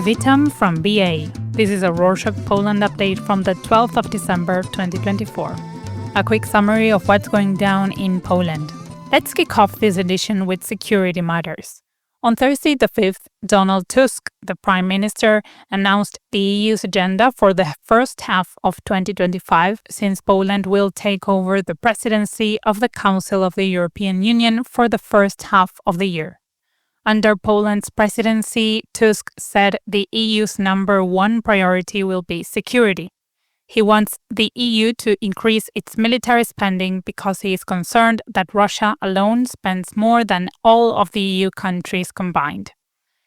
Witam from BA. This is a Rorschach Poland update from the 12th of December 2024. A quick summary of what's going down in Poland. Let's kick off this edition with security matters. On Thursday the 5th, Donald Tusk, the Prime Minister, announced the EU's agenda for the first half of 2025, since Poland will take over the presidency of the Council of the European Union for the first half of the year. Under Poland's presidency, Tusk said the EU's number one priority will be security. He wants the EU to increase its military spending because he is concerned that Russia alone spends more than all of the EU countries combined.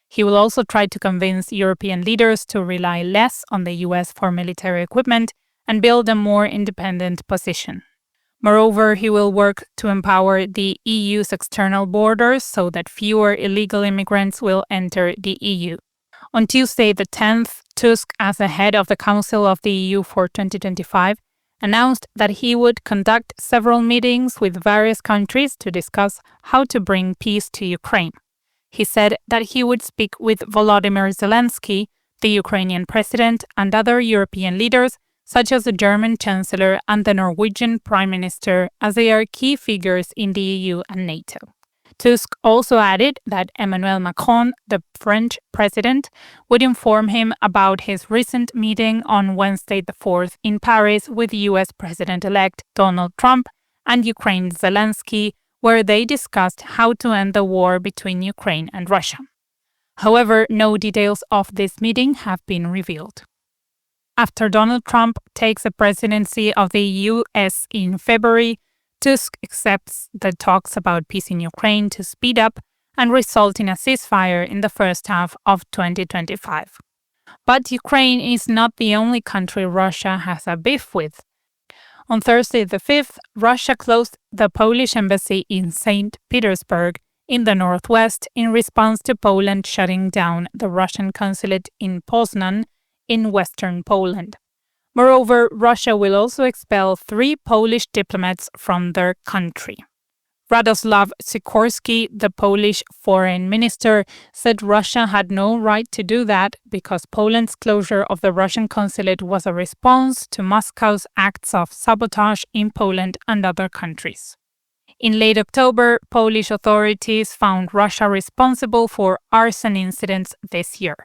He will also try to convince European leaders to rely less on the US for military equipment and build a more independent position. Moreover, he will work to empower the EU's external borders so that fewer illegal immigrants will enter the EU. On Tuesday the 10th, Tusk, as the head of the Council of the EU for 2025, announced that he would conduct several meetings with various countries to discuss how to bring peace to Ukraine. He said that he would speak with Volodymyr Zelensky, the Ukrainian president, and other European leaders, such as the German Chancellor and the Norwegian Prime Minister, as they are key figures in the EU and NATO. Tusk also added that Emmanuel Macron, the French president, would inform him about his recent meeting on Wednesday the 4th in Paris with US President-elect Donald Trump and Ukraine's Zelensky, where they discussed how to end the war between Ukraine and Russia. However, no details of this meeting have been revealed. After Donald Trump takes the presidency of the US in February, Tusk accepts the talks about peace in Ukraine to speed up and result in a ceasefire in the first half of 2025. But Ukraine is not the only country Russia has a beef with. On Thursday the 5th, Russia closed the Polish embassy in St. Petersburg in the northwest in response to Poland shutting down the Russian consulate in Poznan in western Poland. Moreover, Russia will also expel 3 Polish diplomats from their country. Radoslaw Sikorski, the Polish foreign minister, said Russia had no right to do that because Poland's closure of the Russian consulate was a response to Moscow's acts of sabotage in Poland and other countries. In late October, Polish authorities found Russia responsible for arson incidents this year.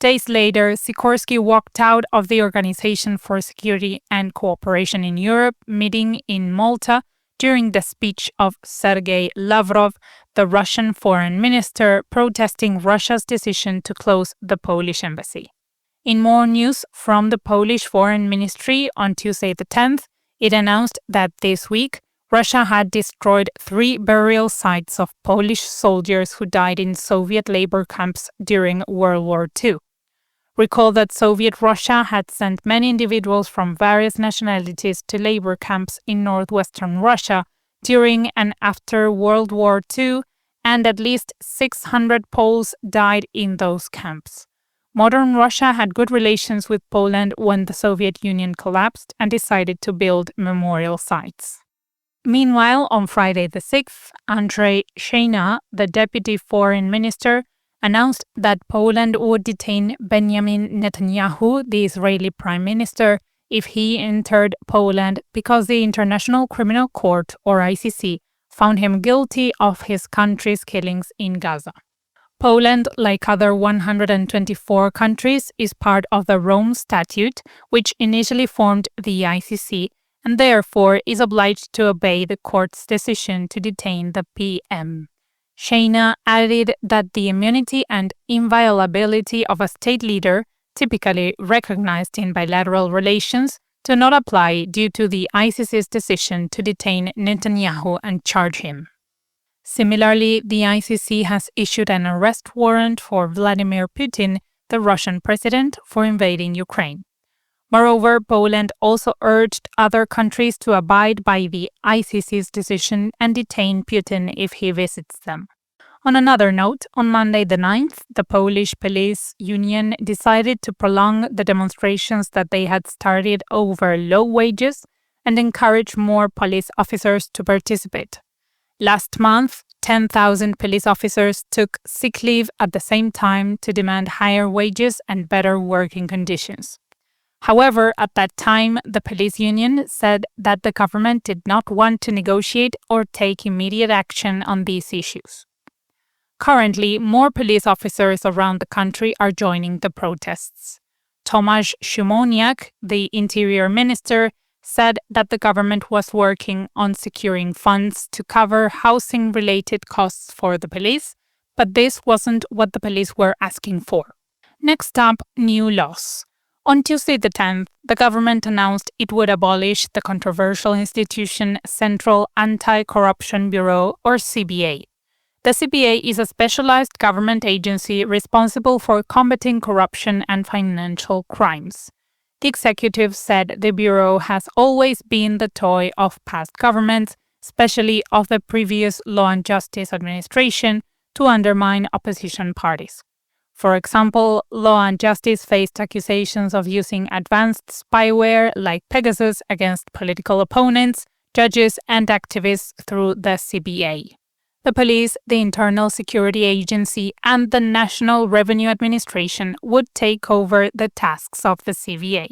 Days later, Sikorski walked out of the Organization for Security and Cooperation in Europe meeting in Malta during the speech of Sergei Lavrov, the Russian foreign minister, protesting Russia's decision to close the Polish embassy. In more news from the Polish Foreign Ministry on Tuesday the 10th, it announced that this week, Russia had destroyed 3 burial sites of Polish soldiers who died in Soviet labor camps during World War II. Recall that Soviet Russia had sent many individuals from various nationalities to labor camps in northwestern Russia during and after World War II, and at least 600 Poles died in those camps. Modern Russia had good relations with Poland when the Soviet Union collapsed and decided to build memorial sites. Meanwhile, on Friday the 6th, Andrzej Szejna, the deputy foreign minister, announced that Poland would detain Benjamin Netanyahu, the Israeli prime minister, if he entered Poland because the International Criminal Court, or ICC, found him guilty of his country's killings in Gaza. Poland, like other 124 countries, is part of the Rome Statute, which initially formed the ICC, and therefore is obliged to obey the court's decision to detain the PM. Szejna added that the immunity and inviolability of a state leader, typically recognized in bilateral relations, do not apply due to the ICC's decision to detain Netanyahu and charge him. Similarly, the ICC has issued an arrest warrant for Vladimir Putin, the Russian president, for invading Ukraine. Moreover, Poland also urged other countries to abide by the ICC's decision and detain Putin if he visits them. On another note, on Monday the 9th, the Polish police union decided to prolong the demonstrations that they had started over low wages and encourage more police officers to participate. Last month, 10,000 police officers took sick leave at the same time to demand higher wages and better working conditions. However, at that time, the police union said that the government did not want to negotiate or take immediate action on these issues. Currently, more police officers around the country are joining the protests. Tomasz Szymoniak, the interior minister, said that the government was working on securing funds to cover housing-related costs for the police, but this wasn't what the police were asking for. Next up, new laws. On Tuesday the 10th, the government announced it would abolish the controversial institution Central Anti-Corruption Bureau, or CBA. The CBA is a specialized government agency responsible for combating corruption and financial crimes. The executive said the bureau has always been the toy of past governments, especially of the previous Law and Justice administration, to undermine opposition parties. For example, Law and Justice faced accusations of using advanced spyware like Pegasus against political opponents, judges, and activists through the CBA. The police, the Internal Security Agency, and the National Revenue Administration would take over the tasks of the CBA.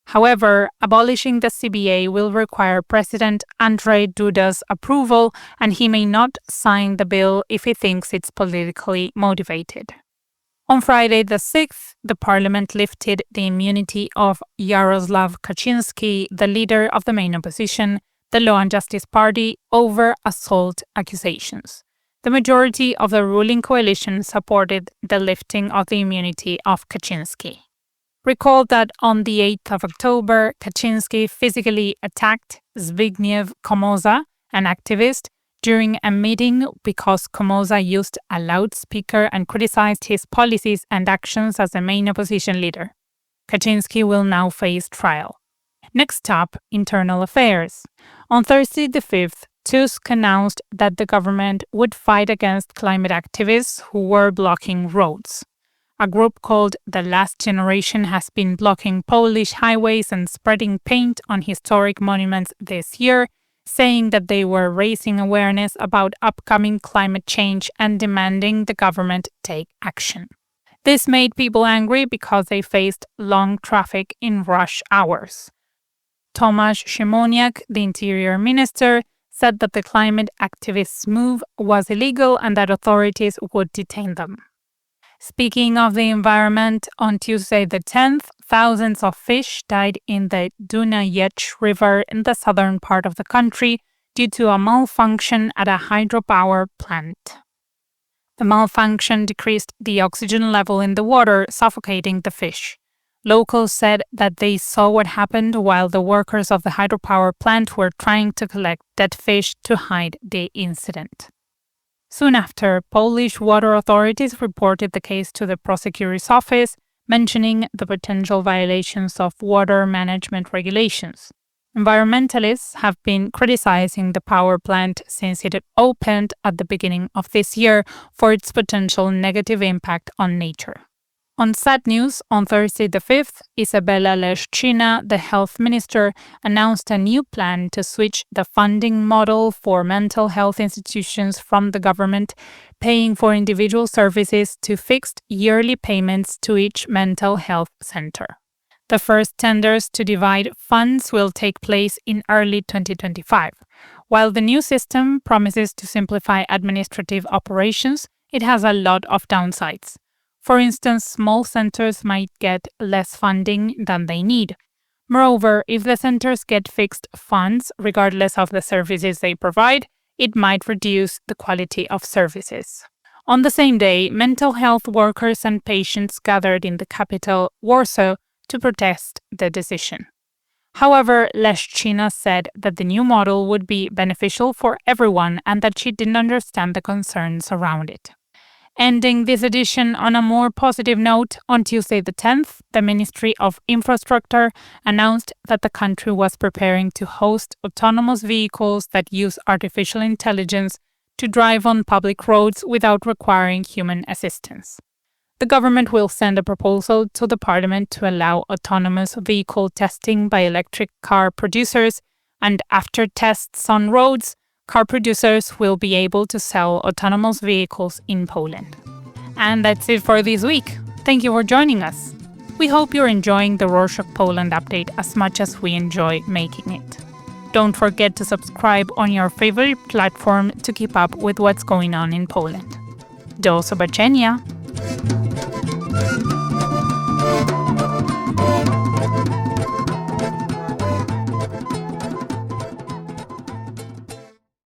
However, abolishing the CBA will require President Andrzej Duda's approval, and he may not sign the bill if he thinks it's politically motivated. On Friday the 6th, the parliament lifted the immunity of Jarosław Kaczyński, the leader of the main opposition, the Law and Justice Party, over assault accusations. The majority of the ruling coalition supported the lifting of the immunity of Kaczyński. Recall that on the 8th of October, Kaczyński physically attacked Zbigniew Komoza, an activist, during a meeting because Komoza used a loudspeaker and criticized his policies and actions as the main opposition leader. Kaczyński will now face trial. Next up, internal affairs. On Thursday the 5th, Tusk announced that the government would fight against climate activists who were blocking roads. A group called The Last Generation has been blocking Polish highways and spreading paint on historic monuments this year, saying that they were raising awareness about upcoming climate change and demanding the government take action. This made people angry because they faced long traffic in rush hours. Tomasz Szymoniak, the interior minister, said that the climate activists' move was illegal and that authorities would detain them. Speaking of the environment, on Tuesday the 10th, thousands of fish died in the Dunajec River in the southern part of the country due to a malfunction at a hydropower plant. The malfunction decreased the oxygen level in the water, suffocating the fish. Locals said that they saw what happened while the workers of the hydropower plant were trying to collect dead fish to hide the incident. Soon after, Polish water authorities reported the case to the prosecutor's office, mentioning the potential violations of water management regulations. Environmentalists have been criticizing the power plant since it opened at the beginning of this year for its potential negative impact on nature. On sad news, on Thursday the 5th, Izabela Leszczyna, the health minister, announced a new plan to switch the funding model for mental health institutions from the government paying for individual services to fixed yearly payments to each mental health center. The first tenders to divide funds will take place in early 2025. While the new system promises to simplify administrative operations, it has a lot of downsides. For instance, small centers might get less funding than they need. Moreover, if the centers get fixed funds, regardless of the services they provide, it might reduce the quality of services. On the same day, mental health workers and patients gathered in the capital, Warsaw, to protest the decision. However, Leszczyna said that the new model would be beneficial for everyone and that she didn't understand the concerns around it. Ending this edition on a more positive note, on Tuesday the 10th, the Ministry of Infrastructure announced that the country was preparing to host autonomous vehicles that use artificial intelligence to drive on public roads without requiring human assistance. The government will send a proposal to the parliament to allow autonomous vehicle testing by electric car producers, and after tests on roads, car producers will be able to sell autonomous vehicles in Poland. And that's it for this week. Thank you for joining us. We hope you're enjoying the Rorschach Poland update as much as we enjoy making it. Don't forget to subscribe on your favorite platform to keep up with what's going on in Poland. Do zobaczenia!